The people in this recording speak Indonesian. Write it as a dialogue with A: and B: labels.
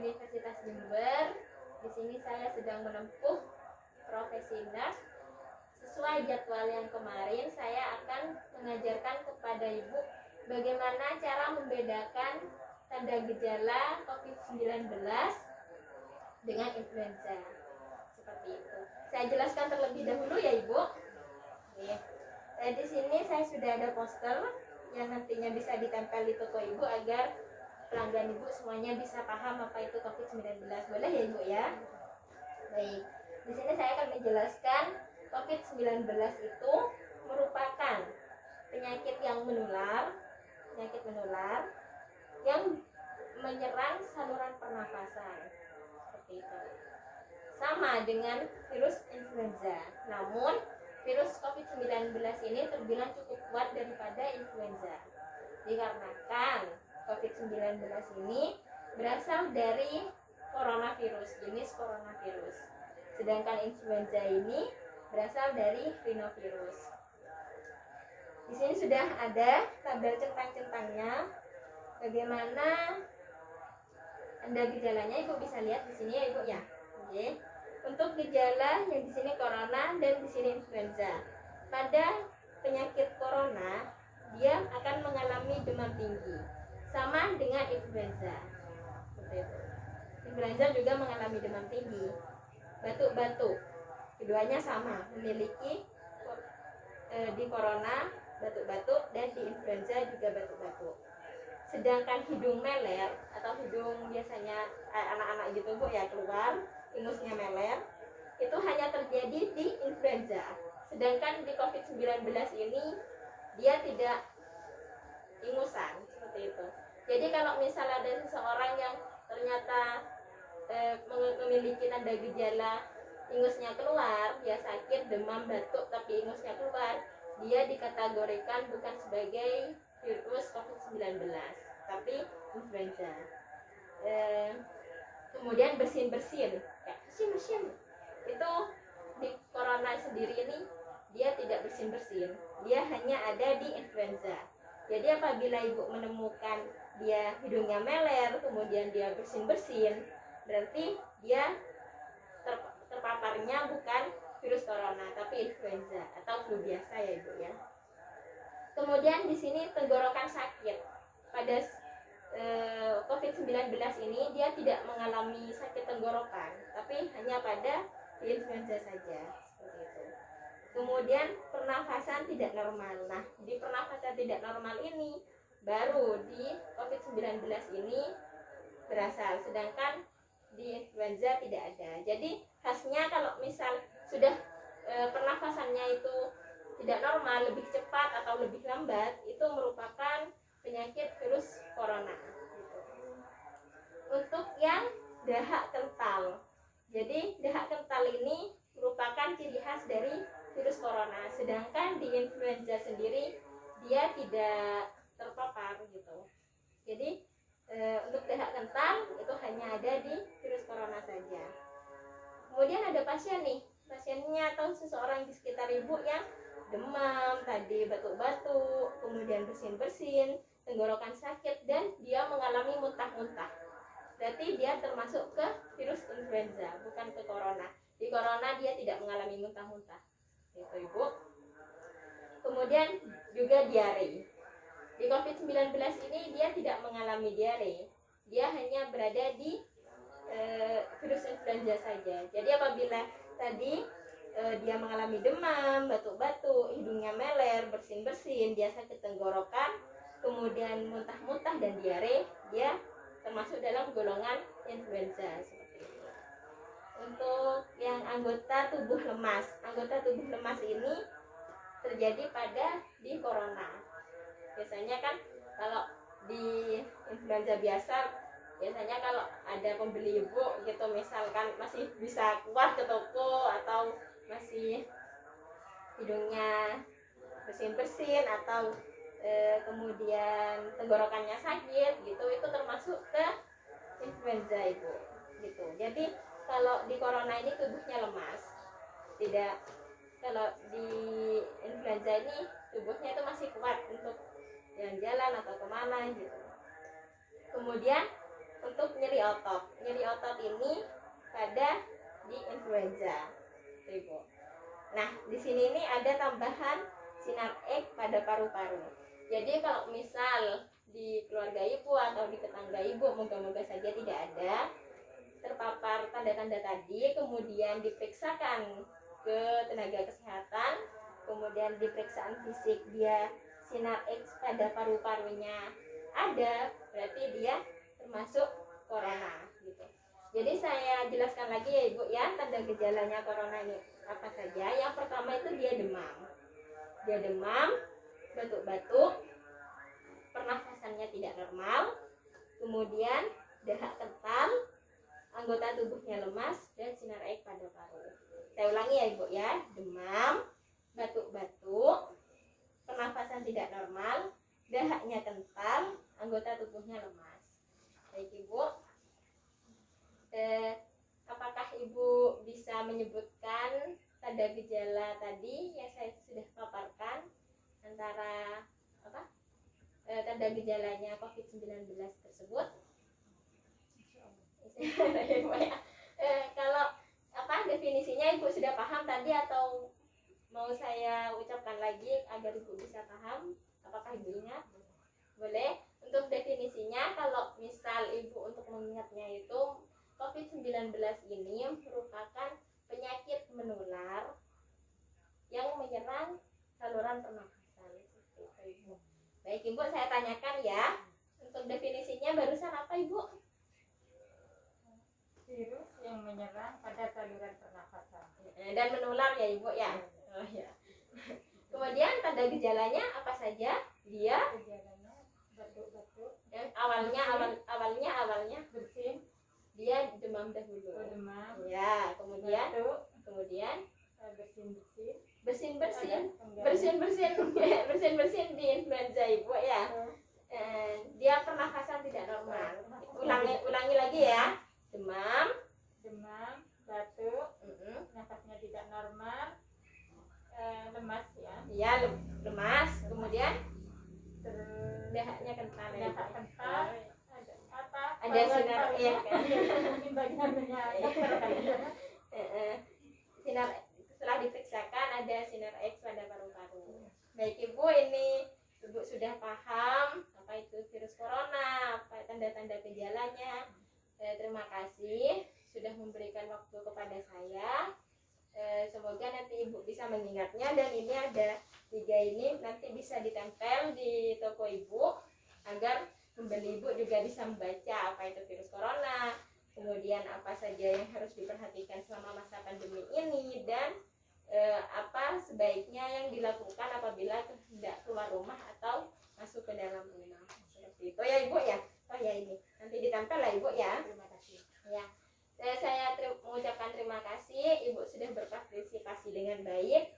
A: Universitas Jember. Di sini saya sedang menempuh profesi nurse. Sesuai jadwal yang kemarin, saya akan mengajarkan kepada Ibu bagaimana cara membedakan tanda gejala COVID-19 dengan influenza. Seperti itu. Saya jelaskan terlebih dahulu ya Ibu. Di sini saya sudah ada poster yang nantinya bisa ditempel di toko Ibu agar pelanggan Ibu semuanya bisa paham apa itu COVID-19. Boleh ya Ibu ya? Baik. Di sini saya akan menjelaskan COVID-19 itu merupakan penyakit yang menular yang menyerang saluran pernapasan. Seperti itu. Sama dengan virus influenza. Namun virus COVID-19 ini terbilang cukup kuat daripada influenza. Dikarenakan COVID-19 ini berasal dari coronavirus, jenis coronavirus. Sedangkan influenza ini berasal dari rhinovirus. Di sini sudah ada tabel centang-centangnya. Bagaimana tanda gejalanya Ibu bisa lihat di sini ya Ibu ya. Oke. Untuk gejala yang di sini corona dan di sini influenza. Pada penyakit corona, dia akan mengalami demam tinggi, sama dengan influenza. Seperti itu. Influenza juga mengalami demam tinggi, batuk-batuk. Keduanya sama, memiliki di corona batuk-batuk dan di influenza juga batuk-batuk. Sedangkan hidung meler atau hidung biasanya anak-anak gitu Bu ya keluar, ingusnya meler, itu hanya terjadi di influenza. Sedangkan di COVID-19 ini dia tidak ingusan, seperti itu. Jadi kalau misalnya ada seseorang yang ternyata memiliki tanda gejala ingusnya keluar, dia sakit, demam, batuk, tapi ingusnya keluar, dia dikategorikan bukan sebagai virus COVID-19, tapi influenza. Kemudian bersin-bersin, ya, bersin-bersin. Itu di corona sendiri ini dia tidak bersin-bersin, dia hanya ada di influenza. Jadi apabila Ibu menemukan dia hidungnya meler, kemudian dia bersin-bersin, berarti dia terpaparnya bukan virus corona, tapi influenza atau flu biasa ya Ibu ya. Kemudian di sini tenggorokan sakit. Pada COVID-19 ini dia tidak mengalami sakit tenggorokan, tapi hanya pada influenza saja, seperti itu. Kemudian pernafasan tidak normal. Nah, di pernafasan tidak normal ini baru di COVID-19 ini berasal, sedangkan di influenza tidak ada. Jadi khasnya kalau misal sudah pernafasannya itu tidak normal, lebih cepat atau lebih lambat, itu merupakan penyakit virus corona. Untuk yang dahak kental, jadi dahak kental ini merupakan ciri khas dari virus corona, sedangkan di influenza sendiri dia tidak terpapar gitu. Jadi untuk dahak kental itu hanya ada di virus corona saja. Kemudian ada pasien nih, pasiennya atau seseorang di sekitar Ibu yang demam, tadi batuk-batuk, kemudian bersin-bersin, tenggorokan sakit, dan dia mengalami muntah-muntah. Berarti dia termasuk ke virus influenza, bukan ke corona. Di corona dia tidak mengalami muntah-muntah. Itu Ibu. Kemudian juga diare. Di COVID-19 ini dia tidak mengalami diare. Dia hanya berada di virus influenza saja. Jadi apabila tadi dia mengalami demam, batuk-batuk, hidungnya meler, bersin-bersin, dia sakit tenggorokan, kemudian muntah-muntah dan diare, dia termasuk dalam golongan influenza, seperti itu. Untuk yang anggota tubuh lemas ini terjadi pada di corona. Biasanya kan kalau di influenza biasa, biasanya kalau ada pembeli Ibu gitu, misalkan masih bisa keluar ke toko atau masih hidungnya bersin-bersin atau kemudian tenggorokannya sakit gitu, itu termasuk ke influenza Ibu gitu. Jadi kalau di corona ini tubuhnya lemas, tidak. Kalau di influenza ini tubuhnya itu masih kuat untuk jalan-jalan atau kemana gitu. Kemudian untuk nyeri otot. Nyeri otot ini pada di influenza, Ibu. Nah, di sini ini ada tambahan sinar X pada paru-paru. Jadi kalau misal di keluarga ibu atau di tetangga ibu, moga-moga saja tidak ada terpapar tanda-tanda tadi, kemudian diperiksakan ke tenaga kesehatan, kemudian diperiksaan fisik dia sinar X pada paru-parunya ada, berarti dia termasuk corona gitu. Jadi saya jelaskan lagi ya Ibu ya, tanda gejalanya corona ini apa saja. Yang pertama itu dia demam. Dia demam, batuk-batuk, pernafasannya tidak normal, kemudian dahak kental, anggota tubuhnya lemas, dan sinar X pada paru. Saya ulangi ya Ibu ya, demam, batuk-batuk, pernafasan tidak normal, dahaknya kental, anggota tubuhnya lemas. Baik Ibu, apakah Ibu bisa menyebutkan tanda gejala tadi yang saya sudah paparkan, antara tanda gejalanya COVID-19 tersebut? Kalau definisinya Ibu sudah paham tadi atau mau saya ucapkan lagi agar Ibu bisa paham? Apakah Ibu ingat? Boleh. Untuk definisinya, kalau misal Ibu untuk mengingatnya itu, COVID-19 ini merupakan penyakit menular yang menyerang saluran pernafasan. Ibu. Baik Ibu, saya tanyakan ya. Untuk definisinya barusan apa Ibu?
B: Virus yang menyerang pada saluran pernafasan
A: dan menular ya Ibu ya. Oh ya. Kemudian tanda gejalanya apa saja? Dia
B: gejalanya batuk-batuk,
A: yang awalnya
B: bersin,
A: dia demam dahulu.
B: demam,
A: Ya, kemudian
B: batuk,
A: bersin di influenza Ibu ya. Dia pernafasan tidak normal. Ulangi lagi ya. Demam,
B: batuk, nafasnya tidak normal, lemas ya.
A: Iya, lemas. Kemudian dahaknya kental.
B: Dahak kental.
A: Ada sinar ya kan. Sinar, setelah diperiksakan ada sinar X pada paru-paru. Baik Ibu, ini Ibu sudah paham apa itu virus corona, apa tanda-tanda gejalanya. Terima kasih sudah memberikan waktu kepada saya. Semoga nanti Ibu bisa mengingatnya, dan ini ada 3 ini nanti bisa ditempel di toko Ibu agar pembeli Ibu juga bisa membaca apa itu virus corona, kemudian apa saja yang harus diperhatikan selama masa pandemi ini, dan apa sebaiknya yang dilakukan apabila tidak keluar rumah atau masuk ke dalam rumah. Seperti itu ya Ibu ya. Oh ya, ini nanti ditempel lah Ibu ya.
B: Terima kasih.
A: Ya. Saya mengucapkan terima kasih, Ibu sudah berpartisipasi dengan baik.